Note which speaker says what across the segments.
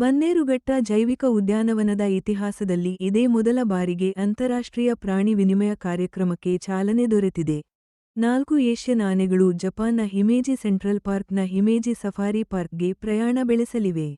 Speaker 1: ಬನ್ನೇರುಘಟ್ಟ ಜೈವಿಕ ಉದ್ಯಾನವನದ ಇತಿಹಾಸದಲ್ಲಿ ಇದೇ ಮೊದಲ ಬಾರಿಗೆ ಅಂತಾರಾಷ್ಟ್ರೀಯ ಪ್ರಾಣಿ ವಿನಿಮಯ ಕಾರ್ಯಕ್ರಮಕ್ಕೆ ಚಾಲನೆ ದೊರೆತಿದೆ. 4 ಏಷ್ಯನ್ ಆನೆಗಳು ಜಪಾನ್ನ ಹಿಮೇಜಿ ಸೆಂಟ್ರಲ್ ಪಾರ್ಕ್ನ ಹಿಮೇಜಿ ಸಫಾರಿ ಪಾರ್ಕ್ಗೆ ಪ್ರಯಾಣ ಬೆಳೆಸಲಿವೆ.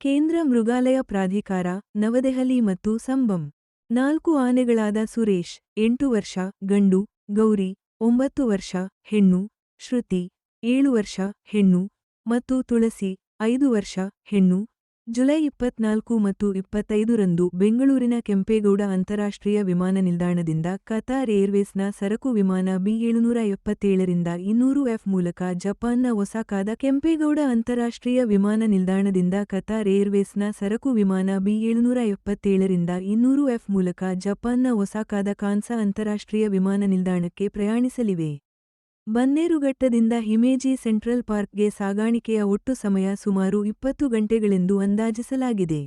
Speaker 1: ಕೇಂದ್ರ ಮೃಗಾಲಯ ಪ್ರಾಧಿಕಾರ, ನವದೆಹಲಿ ಮತ್ತು ಸಂಬಂ. 4 ಆನೆಗಳಾದ ಸುರೇಶ್, 8 ವರ್ಷ, ಗಂಡು, ಗೌರಿ, 9 ವರ್ಷ, ಹೆಣ್ಣು, ಶ್ರುತಿ, 7 ವರ್ಷ, ಹೆಣ್ಣು, ಮತ್ತು ತುಳಸಿ, 5 ವರ್ಷ, ಹೆಣ್ಣು, ಜುಲೈ 24 ಮತ್ತು 25ರಂದು ಬೆಂಗಳೂರಿನ ಕೆಂಪೇಗೌಡ ಅಂತಾರಾಷ್ಟ್ರೀಯ ವಿಮಾನ ನಿಲ್ದಾಣದಿಂದ ಕತಾರ್ ಏರ್ವೇಸ್ನ ಸರಕು ವಿಮಾನ ಬಿ777ರಿಂದ 200F ಮೂಲಕ ಜಪಾನ್ನ ಒಸಾಕಾದ ಕೆಂಪೇಗೌಡ ಅಂತಾರಾಷ್ಟ್ರೀಯ ವಿಮಾನ ನಿಲ್ದಾಣದಿಂದ ಕತಾರ್ ಏರ್ವೇಸ್ನ ಸರಕು ವಿಮಾನ ಬಿ777ರಿಂದ 200F ಮೂಲಕ ಜಪಾನ್ನ ಒಸಾಕಾದ ಕಾನ್ಸಾ ಅಂತಾರಾಷ್ಟ್ರೀಯ ವಿಮಾನ ನಿಲ್ದಾಣಕ್ಕೆ ಪ್ರಯಾಣಿಸಲಿವೆ. ಬನ್ನೇರುಘಟ್ಟದಿಂದ ಹಿಮೇಜಿ ಸೆಂಟ್ರಲ್ ಪಾರ್ಕ್ಗೆ ಸಾಗಾಣಿಕೆಯ ಒಟ್ಟು ಸಮಯ ಸುಮಾರು 20 ಗಂಟೆಗಳೆಂದು ಅಂದಾಜಿಸಲಾಗಿದೆ.